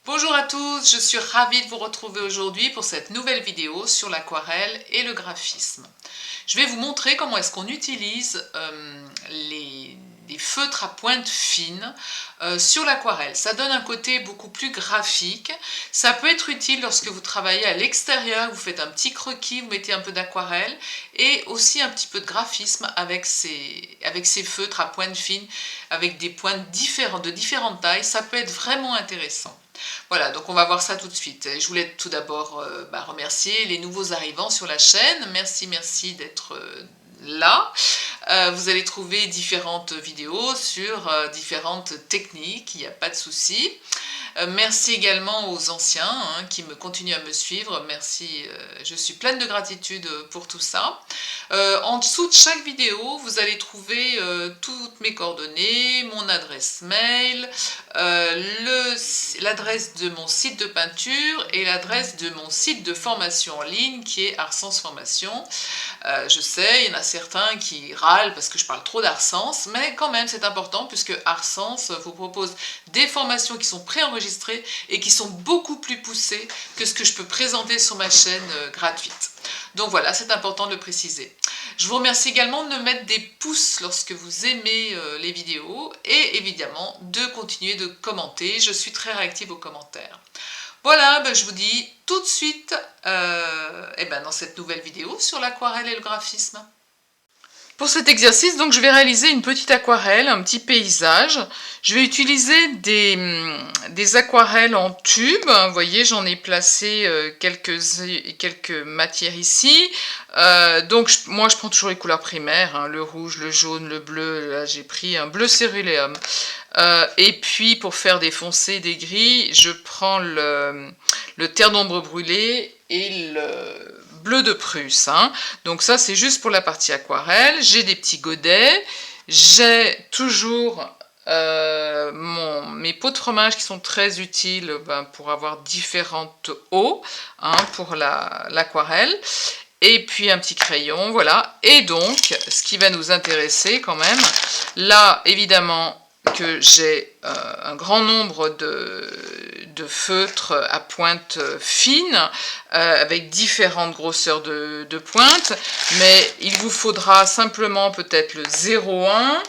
Bonjour à tous, je suis ravie de vous retrouver aujourd'hui pour cette nouvelle vidéo sur l'aquarelle et le graphisme. Je vais vous montrer comment est-ce qu'on utilise les feutres à pointe fine sur l'aquarelle. Ça donne un côté beaucoup plus graphique. Ça peut être utile lorsque vous travaillez à l'extérieur, vous faites un petit croquis, vous mettez un peu d'aquarelle et aussi un petit peu de graphisme avec ces feutres à pointe fine, avec des pointes différentes, de différentes tailles. Ça peut être vraiment intéressant. Voilà, donc on va voir ça tout de suite. Je voulais tout d'abord remercier les nouveaux arrivants sur la chaîne. Merci d'être là. Vous allez trouver différentes vidéos sur différentes techniques, il n'y a pas de souci. Merci également aux anciens qui me continuent à me suivre. Merci, je suis pleine de gratitude pour tout ça. En dessous de chaque vidéo, vous allez trouver toutes mes coordonnées, mon adresse mail, l'adresse de mon site de peinture et l'adresse de mon site de formation en ligne qui est Arsens Formation. Je sais, il y en a certains qui râlent parce que je parle trop d'Arsens, mais quand même c'est important puisque Arsens vous propose des formations qui sont préenregistrées et qui sont beaucoup plus poussées que ce que je peux présenter sur ma chaîne gratuite. Donc voilà, c'est important de le préciser. Je vous remercie également de me mettre des pouces lorsque vous aimez les vidéos et évidemment de continuer de commenter. Je suis très réactive aux commentaires. Voilà, je vous dis tout de suite dans cette nouvelle vidéo sur l'aquarelle et le graphisme. Pour cet exercice, donc, je vais réaliser une petite aquarelle, un petit paysage. Je vais utiliser des aquarelles en tube. Vous voyez, j'en ai placé quelques matières ici. Moi, je prends toujours les couleurs primaires, le rouge, le jaune, le bleu. Là, j'ai pris un bleu céruléum. Et puis, pour faire des foncés, des gris, je prends le terre d'ombre brûlée et le bleu de Prusse. Donc ça, c'est juste pour la partie aquarelle. J'ai des petits godets. J'ai toujours mes pots de fromage qui sont très utiles pour avoir différentes eaux pour l'aquarelle. Et puis un petit crayon, voilà. Et donc, ce qui va nous intéresser quand même, là, évidemment, que j'ai un grand nombre de feutres à pointe fine avec différentes grosseurs de pointe, mais il vous faudra simplement peut-être le 0,1.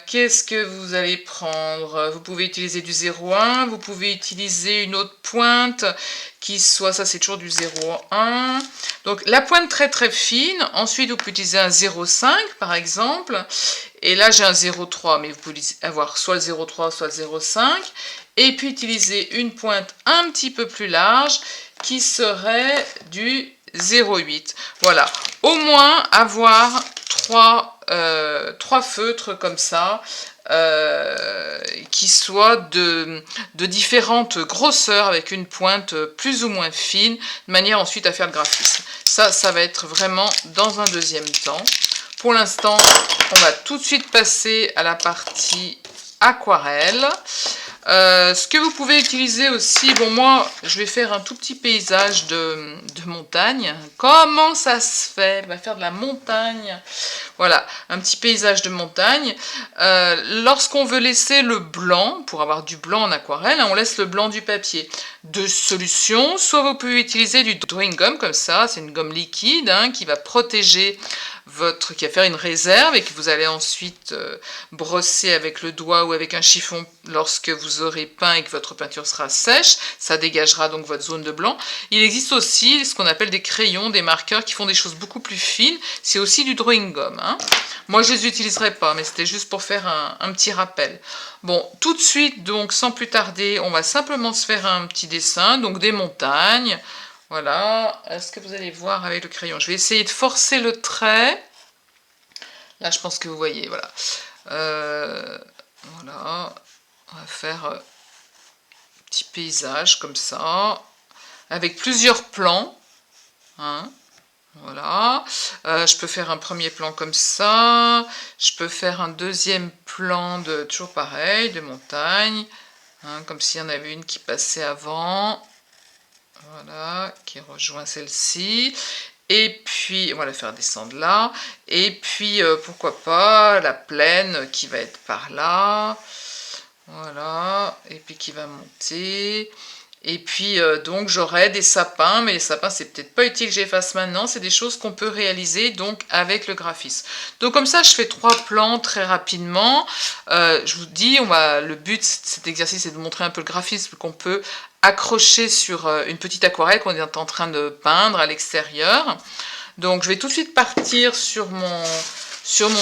Qu'est-ce que vous allez prendre? Vous pouvez utiliser du 0,1, vous pouvez utiliser une autre pointe qui soit, ça c'est toujours du 0,1. Donc la pointe très très fine, ensuite vous pouvez utiliser un 0,5 par exemple, et là j'ai un 0,3, mais vous pouvez avoir soit le 0,3 soit le 0,5, et puis utiliser une pointe un petit peu plus large qui serait du 0,8. Voilà, au moins avoir trois feutres comme ça, qui soient de différentes grosseurs avec une pointe plus ou moins fine, de manière ensuite à faire le graphisme. Ça va être vraiment dans un deuxième temps. Pour l'instant, on va tout de suite passer à la partie aquarelle. Ce que vous pouvez utiliser aussi, bon moi je vais faire un tout petit paysage de montagne. Comment ça se fait? On va faire de la montagne. Voilà, un petit paysage de montagne. Lorsqu'on veut laisser le blanc, pour avoir du blanc en aquarelle, on laisse le blanc du papier. Deux solutions, soit vous pouvez utiliser du drawing gum comme ça, c'est une gomme liquide qui va protéger qui va faire une réserve et que vous allez ensuite brosser avec le doigt ou avec un chiffon lorsque vous aurez peint et que votre peinture sera sèche. Ça dégagera donc votre zone de blanc. Il existe aussi ce qu'on appelle des crayons, des marqueurs qui font des choses beaucoup plus fines. C'est aussi du drawing gum. Moi, je ne les utiliserai pas, mais c'était juste pour faire un petit rappel. Bon, tout de suite, donc, sans plus tarder, on va simplement se faire un petit dessin, donc des montagnes. Voilà, est-ce que vous allez voir avec le crayon? Je vais essayer de forcer le trait. Là, je pense que vous voyez, voilà. Voilà, on va faire un petit paysage comme ça, avec plusieurs plans. Voilà, je peux faire un premier plan comme ça, je peux faire un deuxième plan toujours pareil, de montagne, comme s'il y en avait une qui passait avant. Voilà, qui rejoint celle-ci. Et puis, on va la faire descendre là. Et puis, pourquoi pas, la plaine qui va être par là. Voilà, et puis qui va monter. Et puis donc j'aurai des sapins, mais les sapins c'est peut-être pas utile que j'efface maintenant, c'est des choses qu'on peut réaliser donc avec le graphisme. Donc comme ça je fais 3 plans très rapidement. Je vous dis, le but de cet exercice c'est de montrer un peu le graphisme qu'on peut accrocher sur une petite aquarelle qu'on est en train de peindre à l'extérieur. Donc je vais tout de suite partir sur mon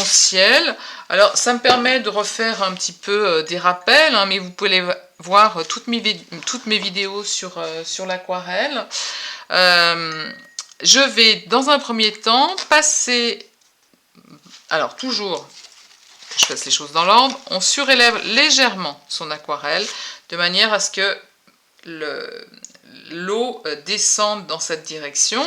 ciel. Alors ça me permet de refaire un petit peu des rappels, hein, mais vous pouvez voir toutes mes vidéos sur l'aquarelle. Je vais dans un premier temps passer, alors toujours que je fasse les choses dans l'ordre, on surélève légèrement son aquarelle de manière à ce que l'eau descende dans cette direction.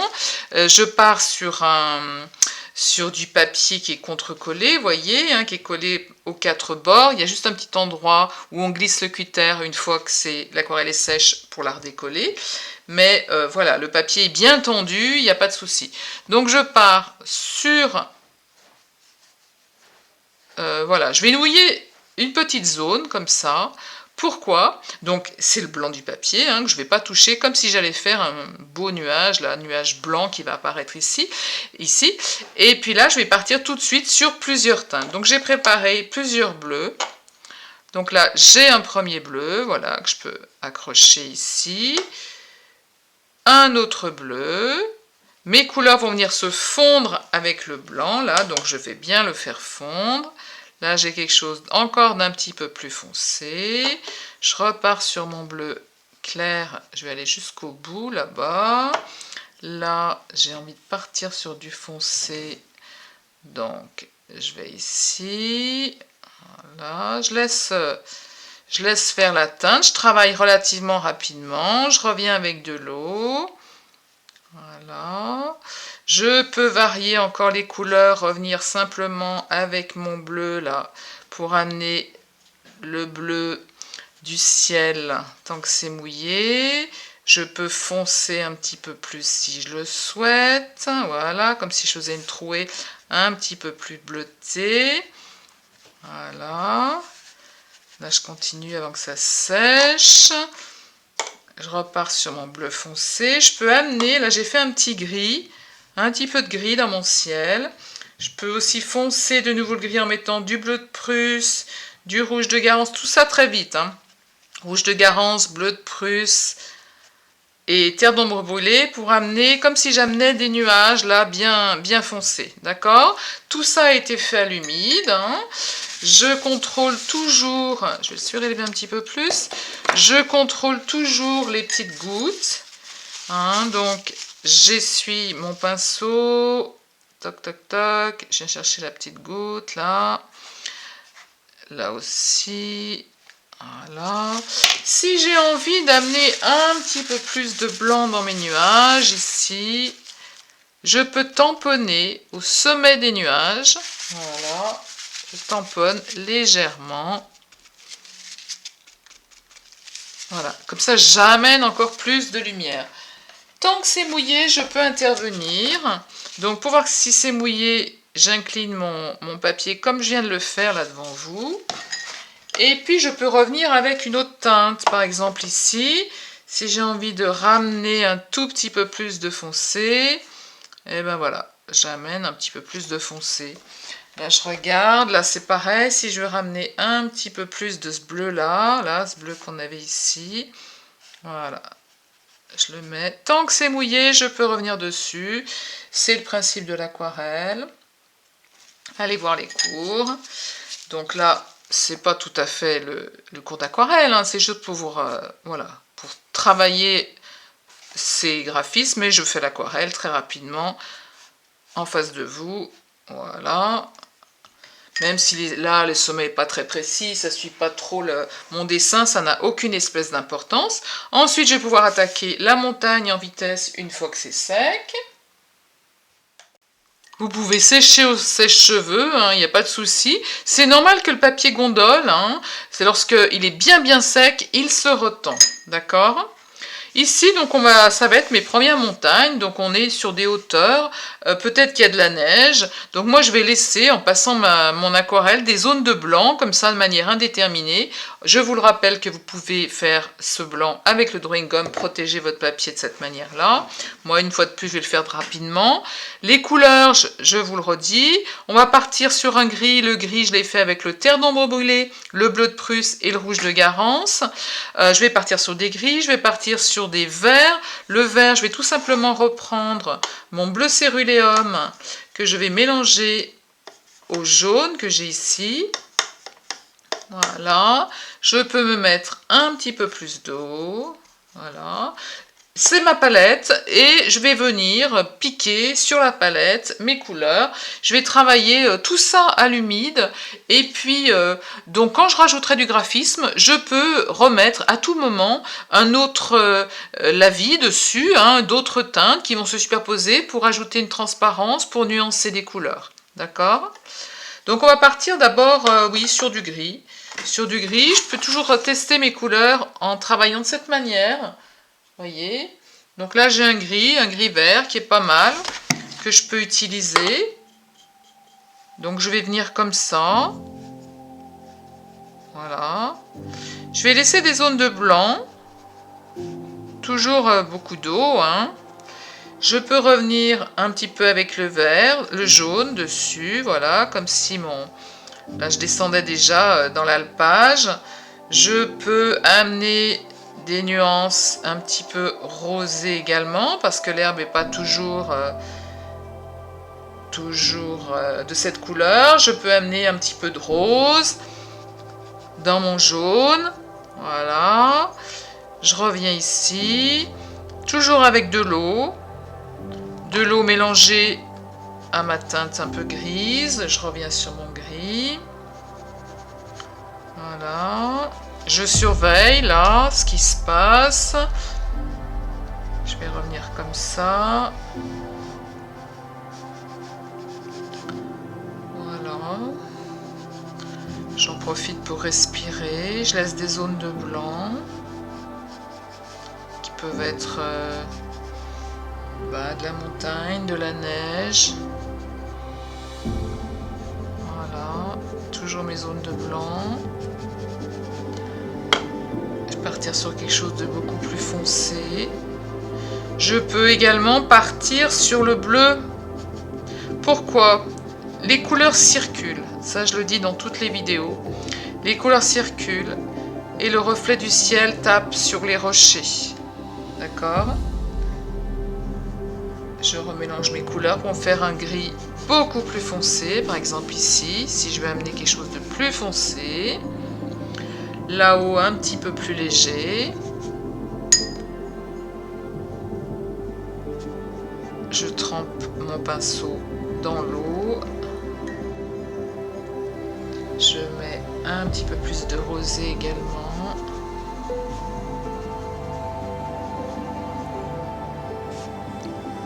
Je pars sur du papier qui est contre-collé, vous voyez, hein, qui est collé aux 4 bords. Il y a juste un petit endroit où on glisse le cutter une fois que l'aquarelle est sèche pour la redécoller. Mais voilà, le papier est bien tendu, il n'y a pas de souci. Donc je pars sur... voilà, je vais nouiller une petite zone comme ça. Pourquoi? Donc c'est le blanc du papier hein, que je ne vais pas toucher, comme si j'allais faire un beau nuage, là, un nuage blanc qui va apparaître ici. Et puis là, je vais partir tout de suite sur plusieurs teintes. Donc j'ai préparé plusieurs bleus. Donc là, j'ai un premier bleu, voilà, que je peux accrocher ici. Un autre bleu. Mes couleurs vont venir se fondre avec le blanc, là, donc je vais bien le faire fondre. Là, j'ai quelque chose encore d'un petit peu plus foncé. Je repars sur mon bleu clair. Je vais aller jusqu'au bout, là-bas. Là, j'ai envie de partir sur du foncé. Donc, je vais ici. Voilà, je laisse faire la teinte. Je travaille relativement rapidement. Je reviens avec de l'eau. Voilà. Je peux varier encore les couleurs, revenir simplement avec mon bleu là pour amener le bleu du ciel tant que c'est mouillé. Je peux foncer un petit peu plus si je le souhaite. Voilà, comme si je faisais une trouée un petit peu plus bleutée. Voilà. Là, je continue avant que ça sèche. Je repars sur mon bleu foncé. Je peux amener, là j'ai fait un petit gris, un petit peu de gris dans mon ciel. Je peux aussi foncer de nouveau le gris en mettant du bleu de Prusse, du rouge de Garance, tout ça très vite. Hein. Rouge de Garance, bleu de Prusse et terre d'ombre brûlée pour amener, comme si j'amenais des nuages là bien foncés. D'accord? Tout ça a été fait à l'humide. Hein. Je contrôle toujours, je vais le surélever un petit peu plus, je contrôle toujours les petites gouttes. Hein, donc, j'essuie mon pinceau, toc toc toc, je viens chercher la petite goutte là, là aussi, voilà. Si j'ai envie d'amener un petit peu plus de blanc dans mes nuages, ici, je peux tamponner au sommet des nuages, voilà. Je tamponne légèrement. Voilà, comme ça j'amène encore plus de lumière. Tant que c'est mouillé, je peux intervenir. Donc pour voir si c'est mouillé, j'incline mon papier comme je viens de le faire là devant vous. Et puis je peux revenir avec une autre teinte. Par exemple ici, si j'ai envie de ramener un tout petit peu plus de foncé, et ben voilà, j'amène un petit peu plus de foncé. Là, je regarde, là c'est pareil, si je veux ramener un petit peu plus de ce bleu-là, là, ce bleu qu'on avait ici, voilà, je le mets. Tant que c'est mouillé, je peux revenir dessus. C'est le principe de l'aquarelle. Allez voir les cours. Donc là, c'est pas tout à fait le cours d'aquarelle, hein, c'est juste pour vous, voilà, pour travailler ces graphismes, et je fais l'aquarelle très rapidement en face de vous, voilà. Même si là, le sommet n'est pas très précis, ça ne suit pas trop mon dessin, ça n'a aucune espèce d'importance. Ensuite, je vais pouvoir attaquer la montagne en vitesse une fois que c'est sec. Vous pouvez sécher au sèche-cheveux, il n'y a pas de souci. C'est normal que le papier gondole, c'est lorsqu'il est bien sec, il se retend, d'accord? Ici, donc ça va être mes premières montagnes, donc on est sur des hauteurs, peut-être qu'il y a de la neige, donc moi je vais laisser, en passant mon aquarelle, des zones de blanc, comme ça de manière indéterminée. Je vous le rappelle que vous pouvez faire ce blanc avec le drawing gum, protéger votre papier de cette manière-là. Moi, une fois de plus, je vais le faire rapidement. Les couleurs, je vous le redis, on va partir sur un gris. Le gris, je l'ai fait avec le terre d'ombre brûlé, le bleu de Prusse et le rouge de Garance. Je vais partir sur des gris, je vais partir sur des verts. Le vert, je vais tout simplement reprendre mon bleu céruléum que je vais mélanger au jaune que j'ai ici. Voilà, je peux me mettre un petit peu plus d'eau. Voilà. C'est ma palette et je vais venir piquer sur la palette mes couleurs. Je vais travailler tout ça à l'humide et puis donc quand je rajouterai du graphisme, je peux remettre à tout moment un autre lavis dessus, hein, d'autres teintes qui vont se superposer pour ajouter une transparence, pour nuancer des couleurs. D'accord? Donc on va partir d'abord oui, sur du gris. Sur du gris, je peux toujours tester mes couleurs en travaillant de cette manière. Voyez, donc là j'ai un gris vert qui est pas mal, que je peux utiliser. Donc je vais venir comme ça. Voilà. Je vais laisser des zones de blanc. Toujours beaucoup d'eau, hein. Je peux revenir un petit peu avec le vert, le jaune dessus, voilà, comme si là je descendais déjà dans l'alpage. Je peux amener des nuances un petit peu rosées également, parce que l'herbe n'est pas toujours de cette couleur. Je peux amener un petit peu de rose dans mon jaune. Voilà. Je reviens ici, toujours avec de l'eau mélangée à ma teinte un peu grise. Je reviens sur mon gris. Voilà. Je surveille là ce qui se passe. Je vais revenir comme ça. Voilà. J'en profite pour respirer. Je laisse des zones de blanc qui peuvent être de la montagne, de la neige. Voilà. Toujours mes zones de blanc. Partir sur quelque chose de beaucoup plus foncé. Je peux également partir sur le bleu. Pourquoi? Les couleurs circulent. Ça, je le dis dans toutes les vidéos. Les couleurs circulent et le reflet du ciel tape sur les rochers. D'accord? Je remélange mes couleurs pour faire un gris beaucoup plus foncé. Par exemple ici, si je veux amener quelque chose de plus foncé. Là-haut, un petit peu plus léger. Je trempe mon pinceau dans l'eau. Je mets un petit peu plus de rosé également.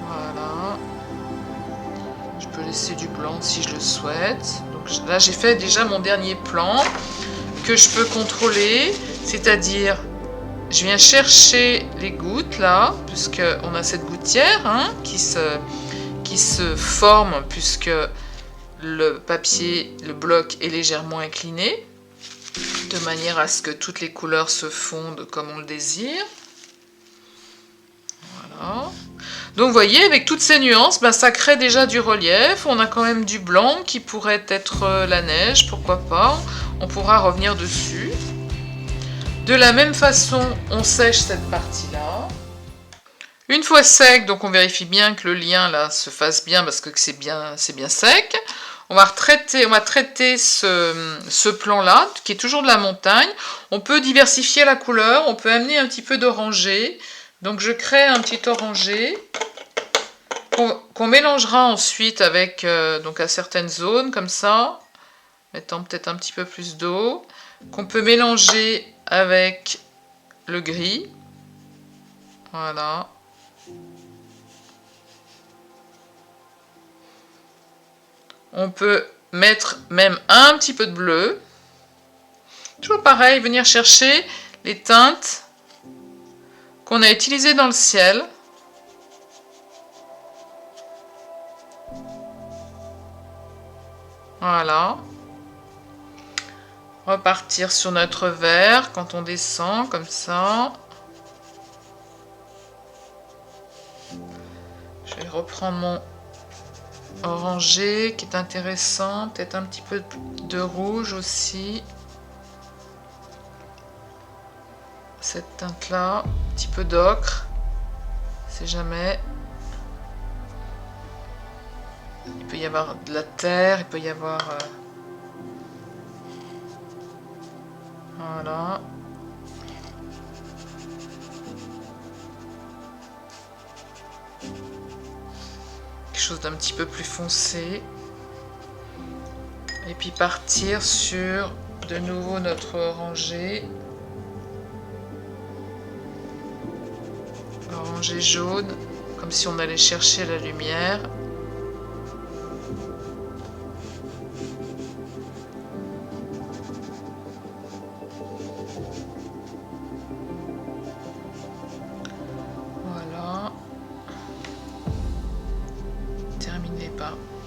Voilà. Je peux laisser du blanc si je le souhaite. Donc là, j'ai fait déjà mon dernier plan que je peux contrôler, c'est-à-dire je viens chercher les gouttes là, puisque on a cette gouttière hein, qui se forme puisque le papier, le bloc est légèrement incliné, de manière à ce que toutes les couleurs se fondent comme on le désire. Voilà. Donc vous voyez, avec toutes ces nuances, ça crée déjà du relief. On a quand même du blanc qui pourrait être la neige, pourquoi pas. On pourra revenir dessus. De la même façon, on sèche cette partie-là. Une fois sec, donc on vérifie bien que le lien là se fasse bien parce que c'est bien sec. On va traiter ce plan-là, qui est toujours de la montagne. On peut diversifier la couleur, on peut amener un petit peu d'orangé. Donc je crée un petit orangé qu'on mélangera ensuite avec donc à certaines zones comme ça, mettant peut-être un petit peu plus d'eau, qu'on peut mélanger avec le gris. Voilà. On peut mettre même un petit peu de bleu. Toujours pareil, venir chercher les teintes qu'on a utilisé dans le ciel. Voilà. Repartir sur notre verre quand on descend, comme ça. Je vais reprendre mon orangé qui est intéressant. Peut-être un petit peu de rouge aussi. Cette teinte-là. Un petit peu d'ocre. C'est jamais. Il peut y avoir de la terre, il peut y avoir... Voilà. Quelque chose d'un petit peu plus foncé. Et puis partir sur de nouveau notre orangé. Orangé jaune, comme si on allait chercher la lumière.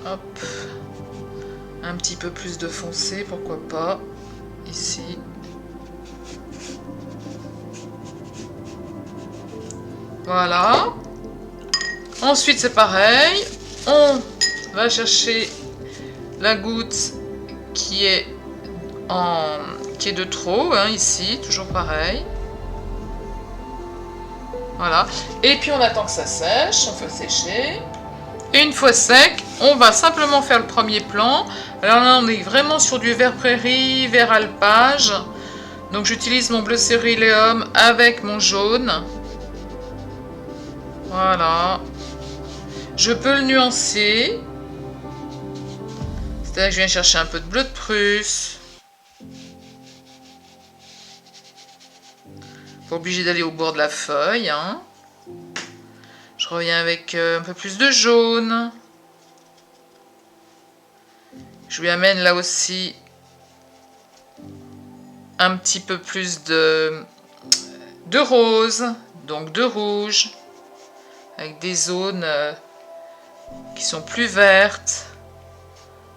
Hop, un petit peu plus de foncé, pourquoi pas, ici. Voilà. Ensuite, c'est pareil. On va chercher la goutte qui est de trop, hein, ici, toujours pareil. Voilà. Et puis, on attend que ça sèche, on fait sécher. Et une fois sec, on va simplement faire le premier plan. Alors là, on est vraiment sur du vert prairie, vert alpage. Donc j'utilise mon bleu céruléum avec mon jaune. Voilà. Je peux le nuancer. C'est-à-dire que je viens chercher un peu de bleu de Prusse. Pas obligé d'aller au bord de la feuille, hein. Je reviens avec un peu plus de jaune. Je lui amène là aussi un petit peu plus de rose, donc de rouge, avec des zones qui sont plus vertes.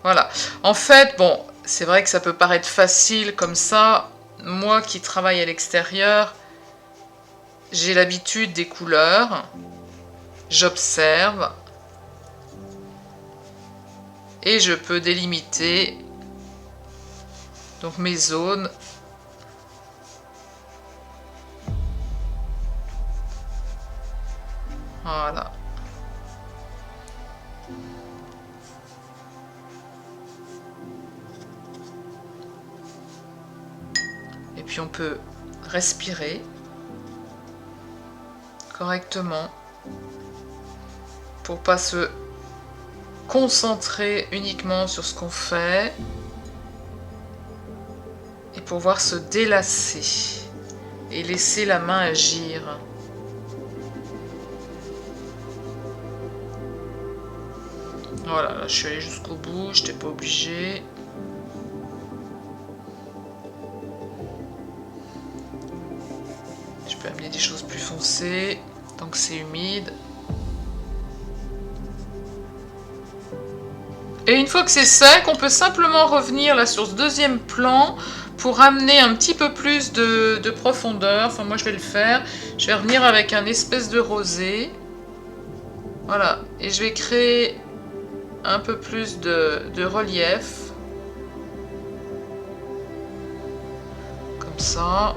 Voilà. En fait, bon, c'est vrai que ça peut paraître facile comme ça. Moi qui travaille à l'extérieur, j'ai l'habitude des couleurs. J'observe et je peux délimiter donc mes zones. Voilà. Et puis on peut respirer correctement. Pour pas se concentrer uniquement sur ce qu'on fait et pouvoir se délasser et laisser la main agir. Voilà, là, je suis allée jusqu'au bout, je n'étais pas obligée. Je peux amener des choses plus foncées tant que c'est humide. Et une fois que c'est sec, on peut simplement revenir là sur ce deuxième plan pour amener un petit peu plus de profondeur. Enfin, moi je vais le faire. Je vais revenir avec un espèce de rosé. Voilà. Et je vais créer un peu plus de relief. Comme ça.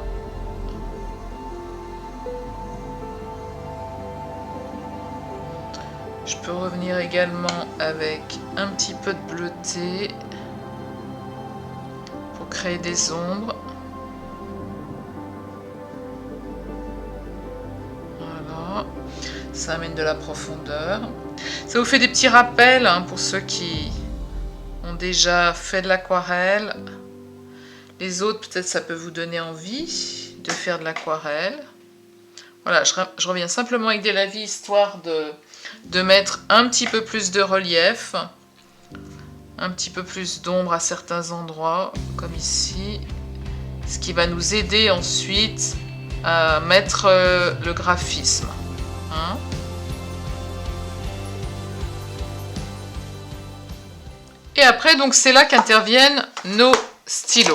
Je peux revenir également avec un petit peu de bleuté pour créer des ombres. Voilà, ça amène de la profondeur. Ça vous fait des petits rappels hein, pour ceux qui ont déjà fait de l'aquarelle. Les autres, peut-être ça peut vous donner envie de faire de l'aquarelle. Voilà, je reviens simplement avec des lavis histoire de mettre un petit peu plus de relief, un petit peu plus d'ombre à certains endroits, comme ici, ce qui va nous aider ensuite mettre le graphisme. Hein. Et après, donc c'est là qu'interviennent nos stylos.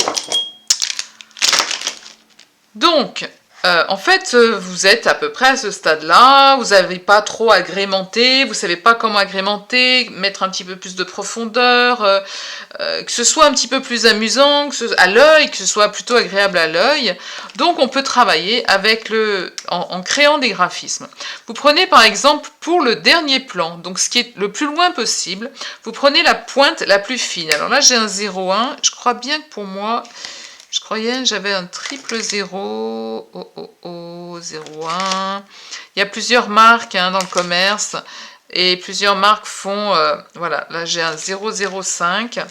Donc, en fait, vous êtes à peu près à ce stade-là, vous n'avez pas trop agrémenté, vous ne savez pas comment agrémenter, mettre un petit peu plus de profondeur, que ce soit un petit peu plus amusant à l'œil, que ce soit plutôt agréable à l'œil. Donc on peut travailler avec en créant des graphismes. Vous prenez par exemple pour le dernier plan, donc ce qui est le plus loin possible, vous prenez la pointe la plus fine. Alors là j'ai un 0,1, je crois bien que pour moi... Je croyais que j'avais un triple 0, 0,1. Il y a plusieurs marques hein, dans le commerce et plusieurs marques font, voilà, là j'ai un 0,05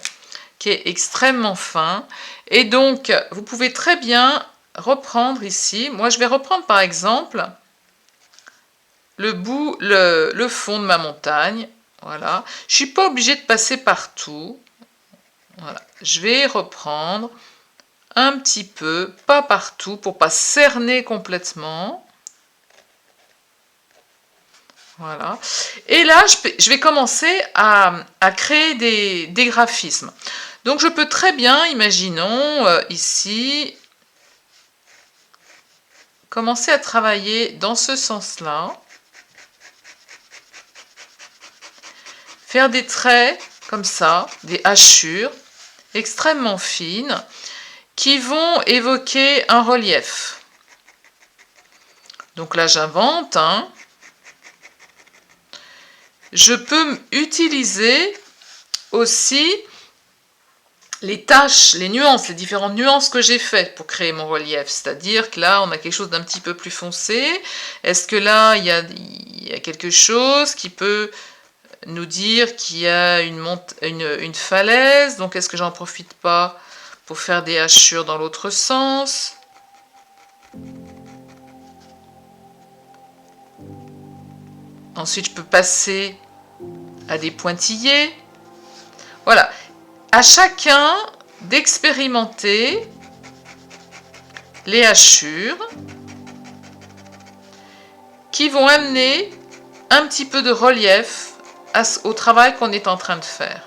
qui est extrêmement fin. Et donc, vous pouvez très bien reprendre ici. Moi, je vais reprendre par exemple le fond de ma montagne. Voilà. Je ne suis pas obligée de passer partout. Voilà. Je vais reprendre un petit peu, pas partout, pour pas cerner complètement. Voilà. Et là, je vais commencer à créer des graphismes. Donc, je peux très bien, imaginons, ici, commencer à travailler dans ce sens-là. Faire des traits, comme ça, des hachures, extrêmement fines, qui vont évoquer un relief. Donc là, j'invente. Hein. Je peux utiliser aussi les taches, les nuances, les différentes nuances que j'ai faites pour créer mon relief. C'est-à-dire que là, on a quelque chose d'un petit peu plus foncé. Est-ce que là, il y a quelque chose qui peut nous dire qu'il y a une falaise? Donc, est-ce que j'en profite pas pour faire des hachures dans l'autre sens? Ensuite, je peux passer à des pointillés. Voilà. À chacun d'expérimenter les hachures qui vont amener un petit peu de relief au travail qu'on est en train de faire.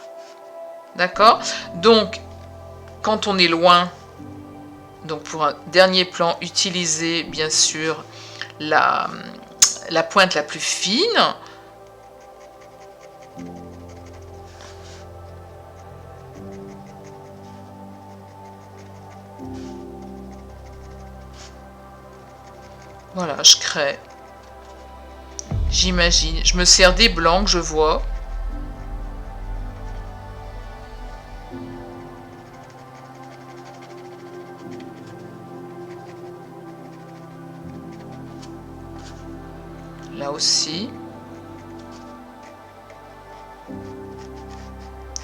D'accord? Donc, quand on est loin, donc pour un dernier plan, utilisez bien sûr la pointe la plus fine. Voilà, je crée. J'imagine. Je me sers des blancs que je vois. Là aussi.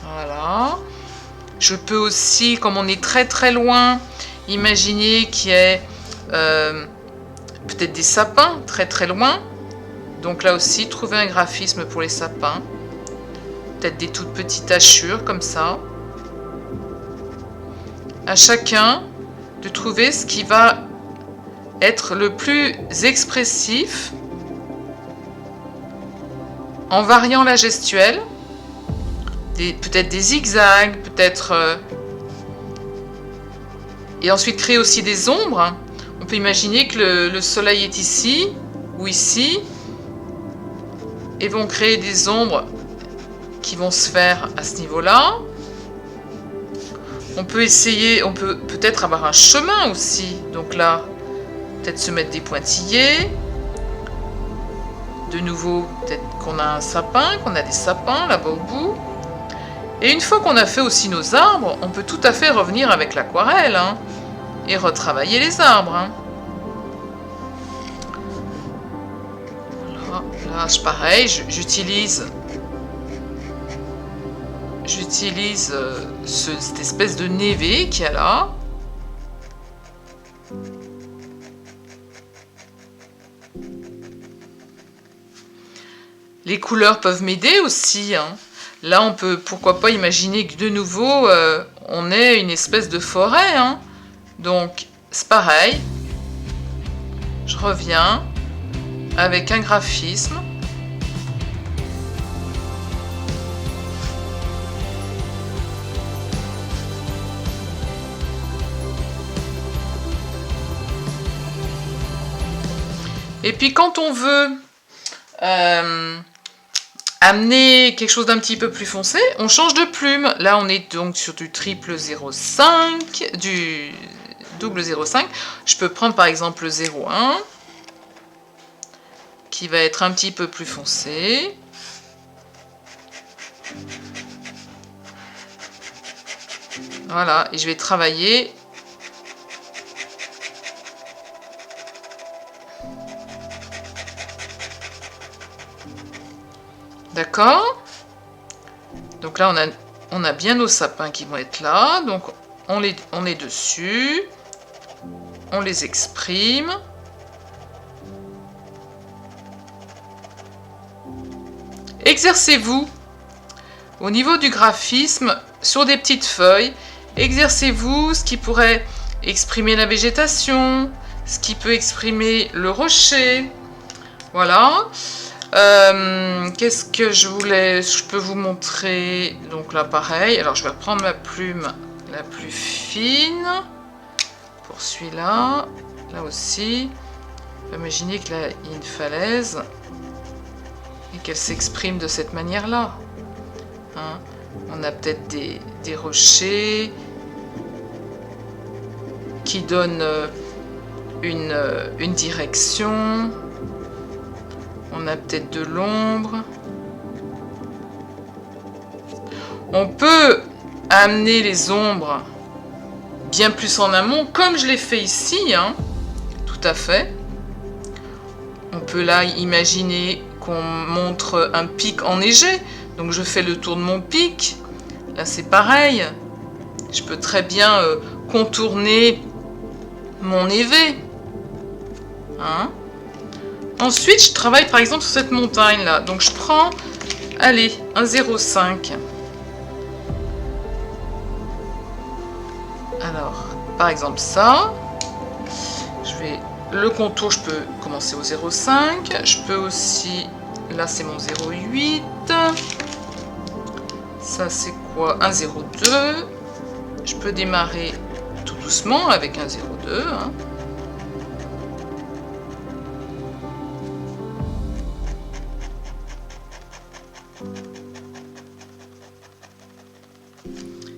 Voilà. Je peux aussi, comme on est très très loin, imaginer qu'il y ait peut-être des sapins très très loin. Donc là aussi, trouver un graphisme pour les sapins. Peut-être des toutes petites hachures comme ça. À chacun de trouver ce qui va être le plus expressif en variant la gestuelle. Peut-être des zigzags, peut-être... et ensuite créer aussi des ombres. On peut imaginer que le soleil est ici ou ici. Et vont créer des ombres qui vont se faire à ce niveau-là. On peut essayer, on peut peut-être avoir un chemin aussi. Donc là, peut-être se mettre des pointillés. De nouveau, peut-être qu'on a un sapin, qu'on a des sapins là-bas au bout. Et une fois qu'on a fait aussi nos arbres, on peut tout à fait revenir avec l'aquarelle hein, et retravailler les arbres. Hein. Là, c'est pareil, j'utilise cette espèce de névé qu'il y a là. Les couleurs peuvent m'aider aussi. Hein. Là, on peut, pourquoi pas, imaginer que de nouveau, on ait une espèce de forêt. Hein. Donc, c'est pareil. je reviens avec un graphisme. Et puis quand on veut amener quelque chose d'un petit peu plus foncé, on change de plume. Là, on est donc sur du triple 0,5, du double 0,5. Je peux prendre par exemple le 0,1, qui va être un petit peu plus foncé. Voilà, et je vais travailler. D'accord? Donc là, on a bien nos sapins qui vont être là. Donc, on est dessus. On les exprime. Exercez-vous au niveau du graphisme sur des petites feuilles. Exercez-vous ce qui pourrait exprimer la végétation, ce qui peut exprimer le rocher. Voilà. Qu'est-ce que je peux vous montrer? Donc là, pareil. Alors, je vais reprendre ma plume la plus fine pour celui-là. Là aussi. Imaginez que là, il y a une falaise et qu'elle s'exprime de cette manière-là. Hein? On a peut-être des rochers qui donnent une direction. On a peut-être de l'ombre. On peut amener les ombres bien plus en amont, comme je l'ai fait ici, hein, tout à fait. On peut là imaginer qu'on montre un pic enneigé. Donc je fais le tour de mon pic. Là c'est pareil. Je peux très bien contourner mon névé. Hein? Ensuite, je travaille par exemple sur cette montagne là. Donc je prends, allez, un 0,5. Alors, par exemple ça. Je vais le contour, je peux commencer au 0,5. Je peux aussi, là c'est mon 0,8. Ça c'est quoi? Un 0,2. Je peux démarrer tout doucement avec un 0,2. Hein.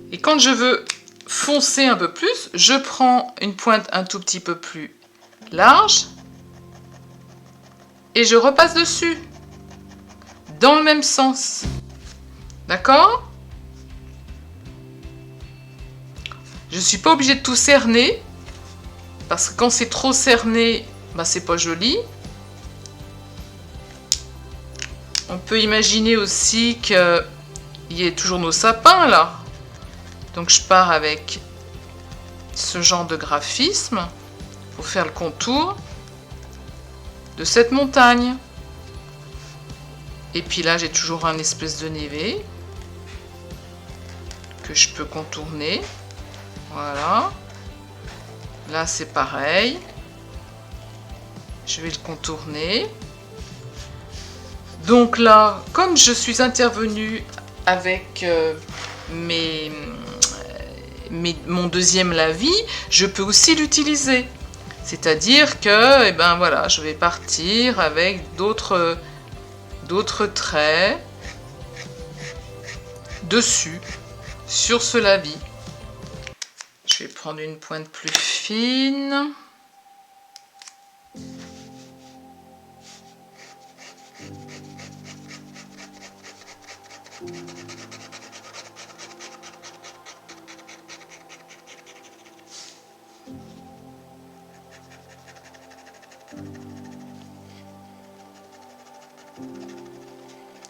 Et quand je veux foncer un peu plus, je prends une pointe un tout petit peu plus large et je repasse dessus dans le même sens. D'accord? Je ne suis pas obligée de tout cerner parce que quand c'est trop cerné, bah, c'est pas joli. On peut imaginer aussi qu'il y ait toujours nos sapins là. Donc je pars avec ce genre de graphisme pour faire le contour de cette montagne. Et puis là, j'ai toujours un espèce de névé que je peux contourner. Voilà. Là, c'est pareil. Je vais le contourner. Donc là, comme je suis intervenue avec mon deuxième lavis, je peux aussi l'utiliser. C'est-à-dire que, eh ben voilà, je vais partir avec d'autres traits dessus, sur ce lavis. Je vais prendre une pointe plus fine.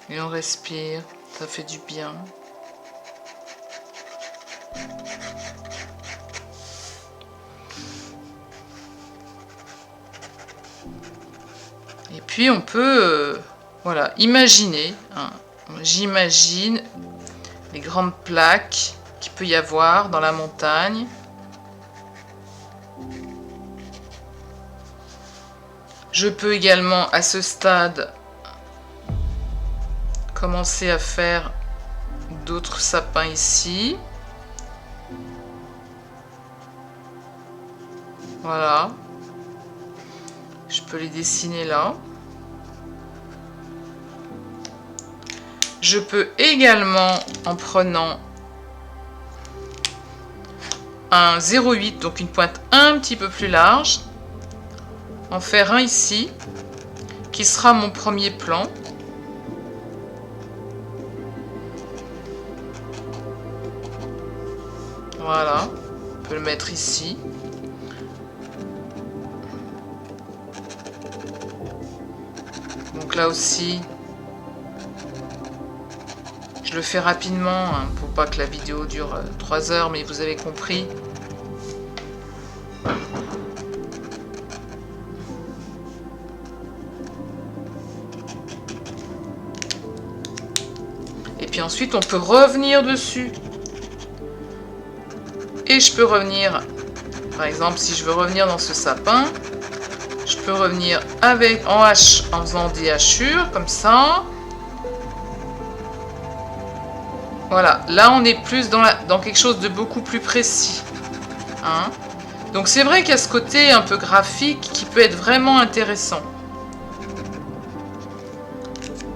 Et on respire, ça fait du bien. Et puis on peut, voilà, imaginer. Hein, j'imagine les grandes plaques qu'il peut y avoir dans la montagne. Je peux également à ce stade commencer à faire d'autres sapins ici. Voilà. Je peux les dessiner là. Je peux également, en prenant un 0,8, donc une pointe un petit peu plus large, en faire un ici, qui sera mon premier plan. Voilà, on peut le mettre ici. Donc là aussi, je le fais rapidement, hein, pour pas que la vidéo dure 3 heures, mais vous avez compris. Et puis ensuite, on peut revenir dessus. Et je peux revenir, par exemple, si je veux revenir dans ce sapin, je peux revenir avec en H en faisant des hachures, comme ça. Voilà, là on est plus dans quelque chose de beaucoup plus précis. Hein. Donc c'est vrai qu'il y a ce côté un peu graphique qui peut être vraiment intéressant.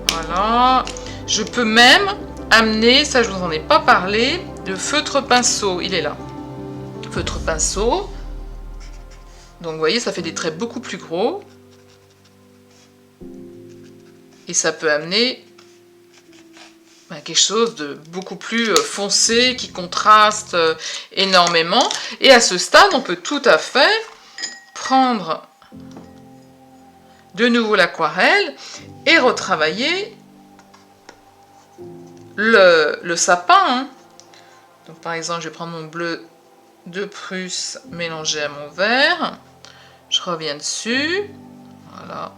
Voilà. Je peux même amener, ça je vous en ai pas parlé, le feutre pinceau, il est là. Feutre pinceau. Donc vous voyez, ça fait des traits beaucoup plus gros. Et ça peut amener quelque chose de beaucoup plus foncé, qui contraste énormément. Et à ce stade, on peut tout à fait prendre de nouveau l'aquarelle et retravailler le sapin. Hein. Donc par exemple, je vais prendre mon bleu de Prusse mélangé à mon vert. Je reviens dessus. Voilà,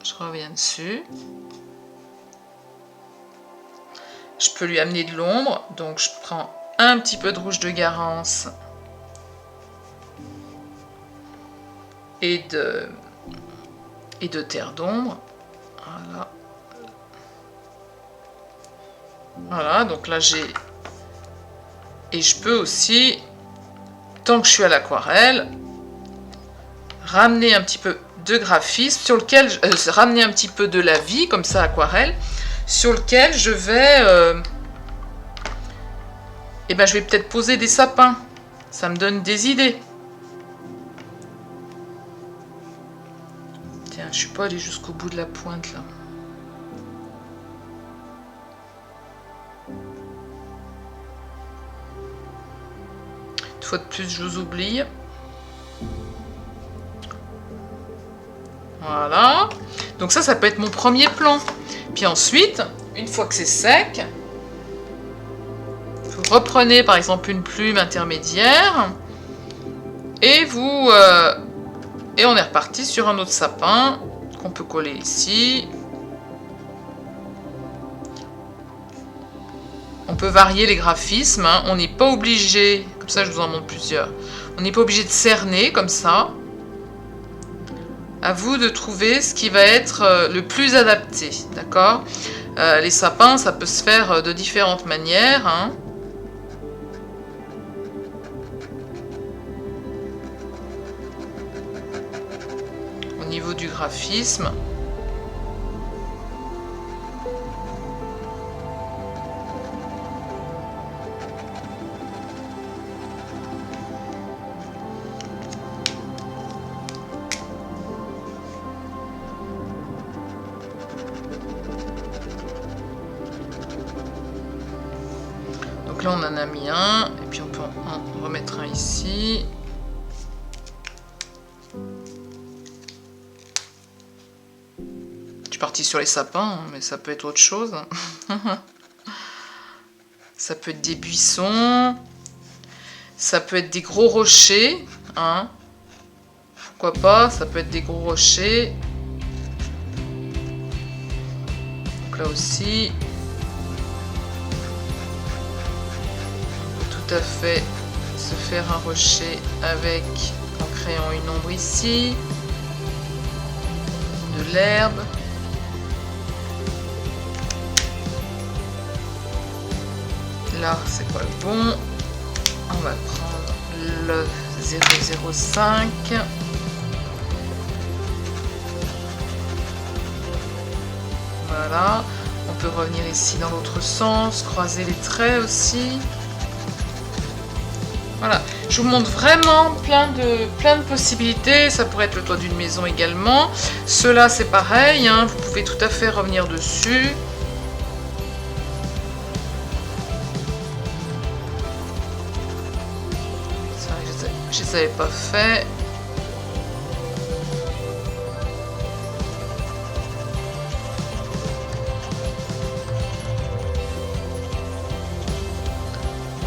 je reviens dessus. Je peux lui amener de l'ombre, donc je prends un petit peu de rouge de Garance et de terre d'ombre. Voilà. Voilà, donc là j'ai... Et je peux aussi, tant que je suis à l'aquarelle, ramener un petit peu de graphisme, sur lequel... ramener un petit peu de la vie, comme ça, aquarelle, sur lequel je vais... je vais peut-être poser des sapins. Ça me donne des idées. Tiens, je suis pas allée jusqu'au bout de la pointe, là. Une fois de plus, je vous oublie. Voilà. Donc ça peut être mon premier plan. Puis ensuite, une fois que c'est sec, vous reprenez par exemple une plume intermédiaire et on est reparti sur un autre sapin qu'on peut coller ici. On peut varier les graphismes, hein. On n'est pas obligé, comme ça je vous en montre plusieurs, on n'est pas obligé de cerner comme ça. À vous de trouver ce qui va être le plus adapté, d'accord? Les sapins, ça peut se faire de différentes manières, hein. Au niveau du graphisme. Donc là on en a mis un, et puis on peut en remettre un ici. Je suis partie sur les sapins, mais ça peut être autre chose. Ça peut être des buissons, ça peut être des gros rochers, hein. Pourquoi pas, ça peut être des gros rochers. Donc là aussi, on peut tout à fait se faire un rocher avec, en créant une ombre ici. de l'herbe. Là, c'est pas le bon. On va prendre le 0,05. Voilà. On peut revenir ici dans l'autre sens, croiser les traits aussi. Voilà, je vous montre vraiment plein de possibilités. Ça pourrait être le toit d'une maison également. Ceux-là, c'est pareil, hein, vous pouvez tout à fait revenir dessus. Ça, je ne les avais pas fait.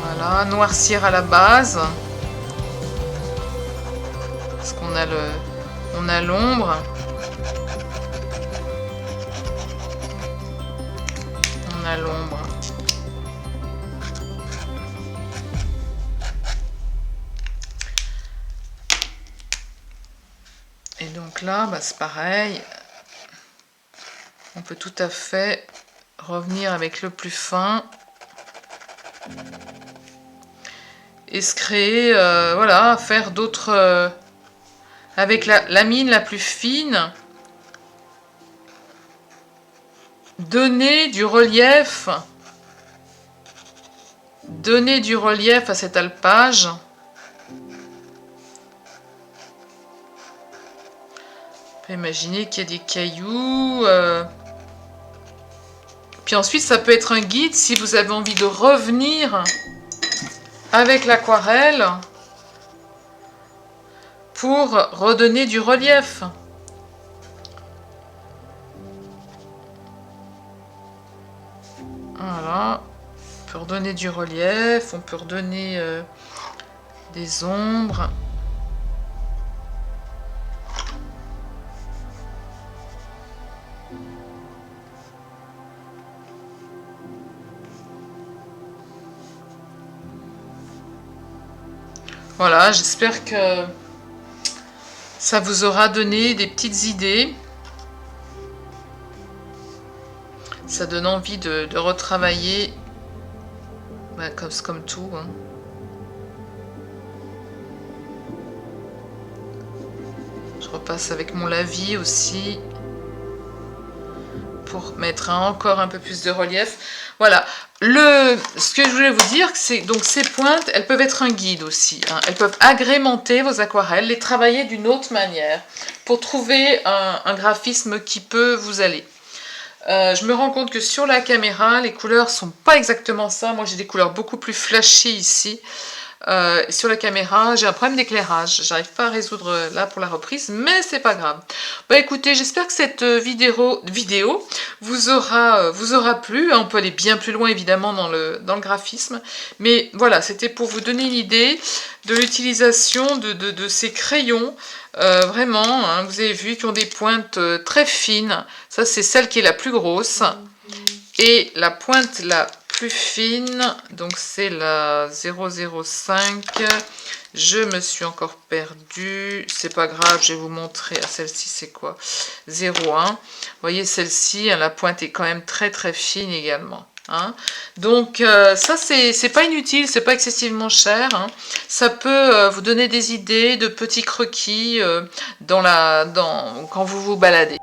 Voilà, noircir à la base. Parce qu'on a l'ombre. On a l'ombre. Et donc là, bah, c'est pareil. On peut tout à fait revenir avec le plus fin. Et se créer, voilà, faire d'autres... avec la mine la plus fine, donner du relief à cet alpage. On peut imaginer qu'il y a des cailloux. Puis ensuite, ça peut être un guide si vous avez envie de revenir avec l'aquarelle pour redonner du relief. Voilà, on peut redonner du relief, on peut redonner des ombres. Voilà, j'espère que ça vous aura donné des petites idées. Ça donne envie de retravailler, bah, comme tout. Hein. Je repasse avec mon lavis aussi pour mettre encore un peu plus de relief. Voilà. Ce que je voulais vous dire, c'est donc ces pointes, elles peuvent être un guide aussi. Hein. Elles peuvent agrémenter vos aquarelles, les travailler d'une autre manière pour trouver un graphisme qui peut vous aller. Je me rends compte que sur la caméra, les couleurs sont pas exactement ça. Moi, j'ai des couleurs beaucoup plus flashy ici. Sur la caméra, j'ai un problème d'éclairage. J'arrive pas à résoudre là pour la reprise, mais c'est pas grave. Bah écoutez, j'espère que cette vidéo vous aura plu. On peut aller bien plus loin évidemment dans le graphisme, mais voilà, c'était pour vous donner une idée de l'utilisation de ces crayons. Vraiment, hein, vous avez vu, qui ont des pointes très fines. Ça, c'est celle qui est la plus grosse. Et la pointe la plus fine, donc c'est la 0,05. Je me suis encore perdue. C'est pas grave, je vais vous montrer. Ah, celle-ci, c'est quoi? 0,1. Vous voyez, celle-ci, la pointe est quand même très très fine également. Hein. Donc ça c'est pas inutile, c'est pas excessivement cher, hein. Ça peut vous donner des idées de petits croquis quand vous vous baladez.